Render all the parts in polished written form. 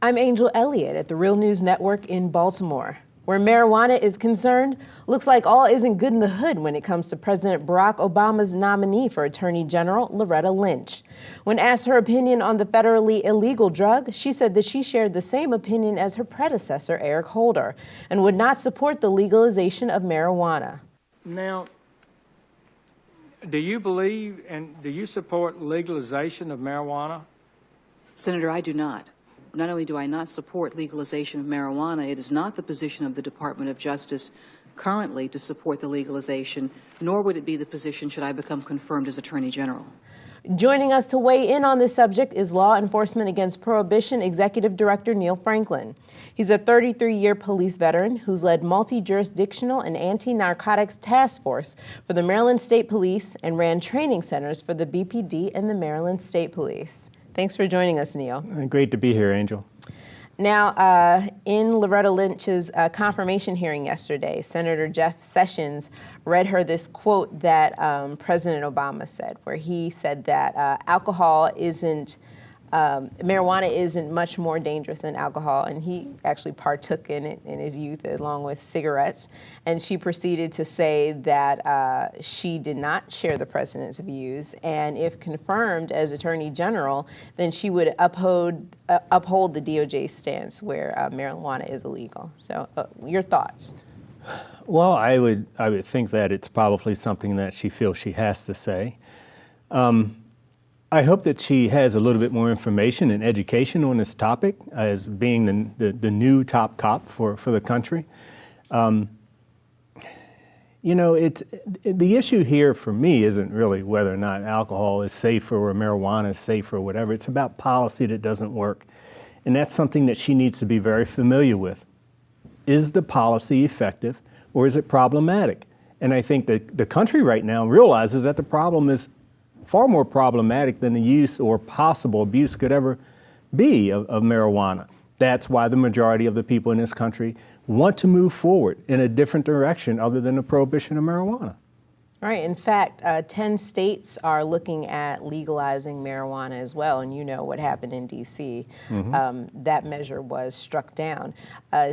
I'm Angel Elliott at the Real News Network in Baltimore. Where marijuana is concerned, looks like all isn't good in the hood when it comes to President Barack Obama's nominee for Attorney General, Loretta Lynch. When asked her opinion on the federally illegal drug, she said that she shared the same opinion as her predecessor, Eric Holder, and would not support the legalization of marijuana. Now, do you believe and do you support legalization of marijuana? Senator, I do not. Not only do I not support legalization of marijuana, it is not the position of the Department of Justice currently to support the legalization, nor would it be the position should I become confirmed as Attorney General. Joining us to weigh in on this subject is Law Enforcement Against Prohibition Executive Director Neill Franklin. He's a 33-year police veteran who's led multi-jurisdictional and anti-narcotics task force for the Maryland State Police and ran training centers for the BPD and the Maryland State Police. Thanks for joining us, Neill. Great to be here, Angel. Now, in Loretta Lynch's confirmation hearing yesterday, Senator Jeff Sessions read her this quote that President Obama said, where he said that marijuana isn't much more dangerous than alcohol, and he actually partook in it in his youth along with cigarettes. And she proceeded to say that she did not share the president's views, and if confirmed as Attorney General, then she would uphold the DOJ stance where marijuana is illegal. So, your thoughts? Well, I would think that it's probably something that she feels she has to say. I hope that she has a little bit more information and education on this topic as being the new top cop for the country. You know, the issue here for me isn't really whether or not alcohol is safer or marijuana is safer or whatever. It's about policy that doesn't work. And that's something that she needs to be very familiar with. Is the policy effective or is it problematic? And I think that the country right now realizes that the problem is far more problematic than the use or possible abuse could ever be of marijuana. That's why the majority of the people in this country want to move forward in a different direction other than the prohibition of marijuana. Right. In fact, 10 states are looking at legalizing marijuana as well. And you know what happened in D.C. That measure was struck down.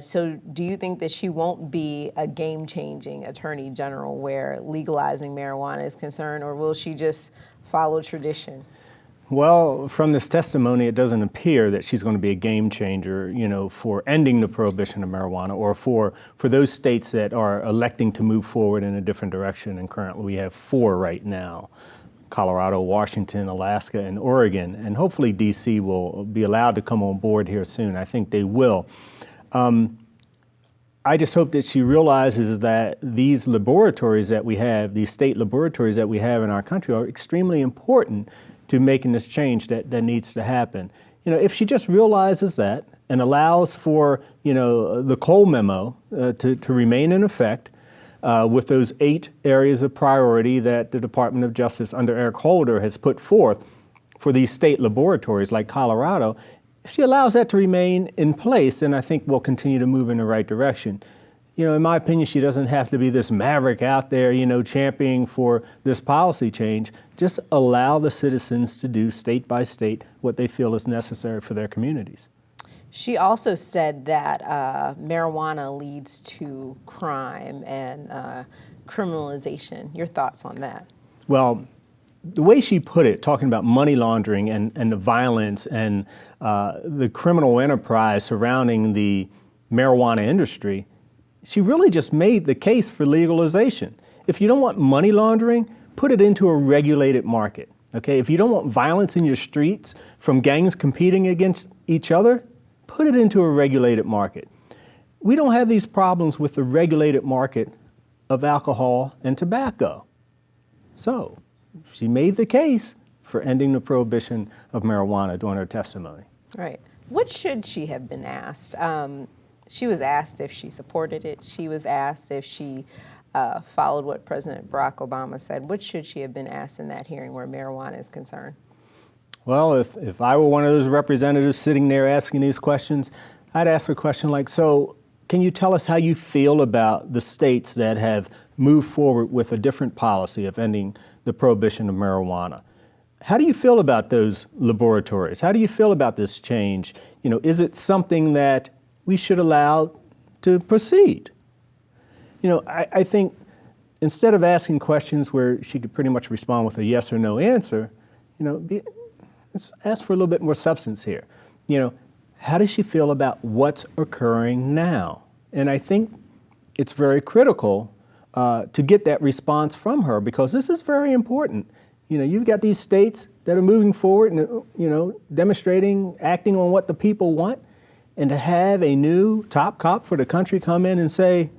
So do you think that she won't be a game-changing Attorney General where legalizing marijuana is concerned, or will she just follow tradition? Well, from this testimony, it doesn't appear that she's going to be a game changer, you know, for ending the prohibition of marijuana or for those states that are electing to move forward in a different direction. And currently we have 4 right now: Colorado, Washington, Alaska, and Oregon. And hopefully DC will be allowed to come on board here soon. I think they will. I just hope that she realizes that these laboratories that we have, these state laboratories that we have in our country, are extremely important to making this change that needs to happen. You know, if she just realizes that and allows for, you know, the Cole memo to remain in effect with those 8 areas of priority that the Department of Justice under Eric Holder has put forth for these state laboratories like Colorado, if she allows that to remain in place, then I think we'll continue to move in the right direction. You know, in my opinion, she doesn't have to be this maverick out there, you know, championing for this policy change. Just allow the citizens to do state by state what they feel is necessary for their communities. She also said that marijuana leads to crime and criminalization. Your thoughts on that? Well, the way she put it, talking about money laundering and the violence and the criminal enterprise surrounding the marijuana industry, she really just made the case for legalization. If you don't want money laundering, put it into a regulated market, okay? If you don't want violence in your streets from gangs competing against each other, put it into a regulated market. We don't have these problems with the regulated market of alcohol and tobacco. So, she made the case for ending the prohibition of marijuana during her testimony. Right. What should she have been asked? She was asked if she supported it. She was asked if she followed what President Barack Obama said. What should she have been asked in that hearing where marijuana is concerned? Well, if I were one of those representatives sitting there asking these questions, I'd ask a question like, so can you tell us how you feel about the states that have moved forward with a different policy of ending the prohibition of marijuana? how do you feel about those laboratories? How do you feel about this change? Is it something that we should allow to proceed? I think instead of asking questions where she could pretty much respond with a yes or no answer, let's ask for a little bit more substance here. How does she feel about what's occurring now? And I think it's very critical to get that response from her, because this is very important. You've got these states that are moving forward and, demonstrating, acting on what the people want, and to have a new top cop for the country come in and say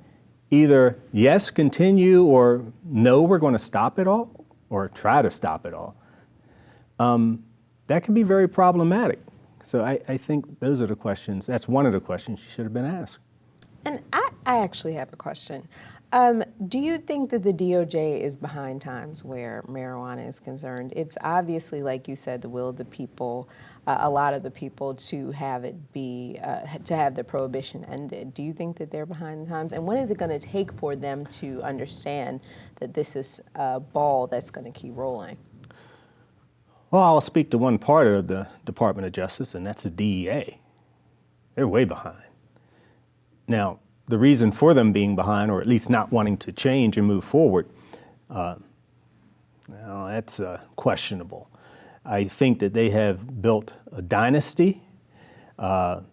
either yes, continue, or no, we're going to stop it all, or try to stop it all, that can be very problematic. So I think those are the questions. That's one of the questions she should have been asked. And I actually have a question. Do you think that the DOJ is behind times where marijuana is concerned? It's obviously, like you said, the will of the people, a lot of the people, to have it be, to have the prohibition ended. Do you think that they're behind the times? And what is it going to take for them to understand that this is a ball that's going to keep rolling? Well, I'll speak to one part of the Department of Justice, and that's the DEA. They're way behind. Now, the reason for them being behind, or at least not wanting to change and move forward, that's questionable. I think that they have built a dynasty. To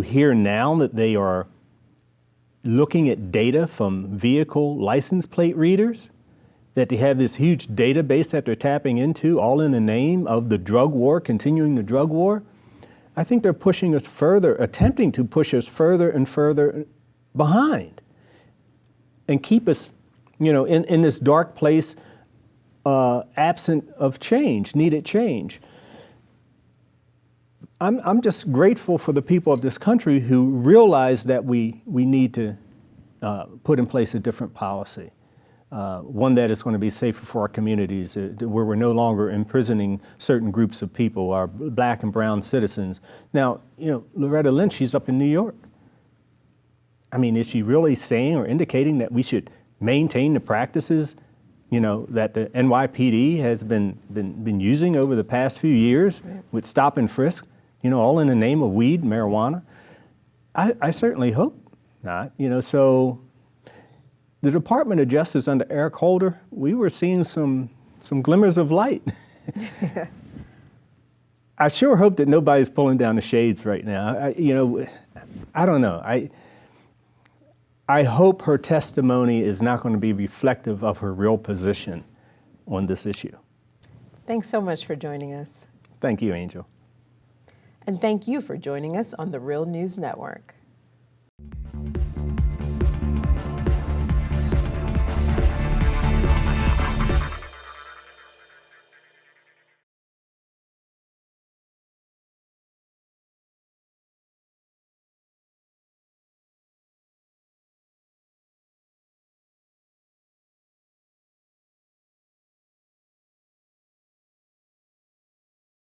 hear now that they are looking at data from vehicle license plate readers, that they have this huge database that they're tapping into, all in the name of the drug war, continuing the drug war, I think they're pushing us further, attempting to push us further and further behind, and keep us, in this dark place, absent of change, needed change. I'm just grateful for the people of this country who realize that we need to put in place a different policy, one that is going to be safer for our communities, where we're no longer imprisoning certain groups of people, our black and brown citizens. Now, Loretta Lynch, she's up in New York. I mean, is she really saying or indicating that we should maintain the practices, that the NYPD has been using over the past few years with stop and frisk, all in the name of weed, marijuana? I certainly hope not. So the Department of Justice under Eric Holder, we were seeing some glimmers of light. I sure hope that nobody's pulling down the shades right now. I don't know. I hope her testimony is not going to be reflective of her real position on this issue. Thanks so much for joining us. Thank you, Angel. And thank you for joining us on the Real News Network.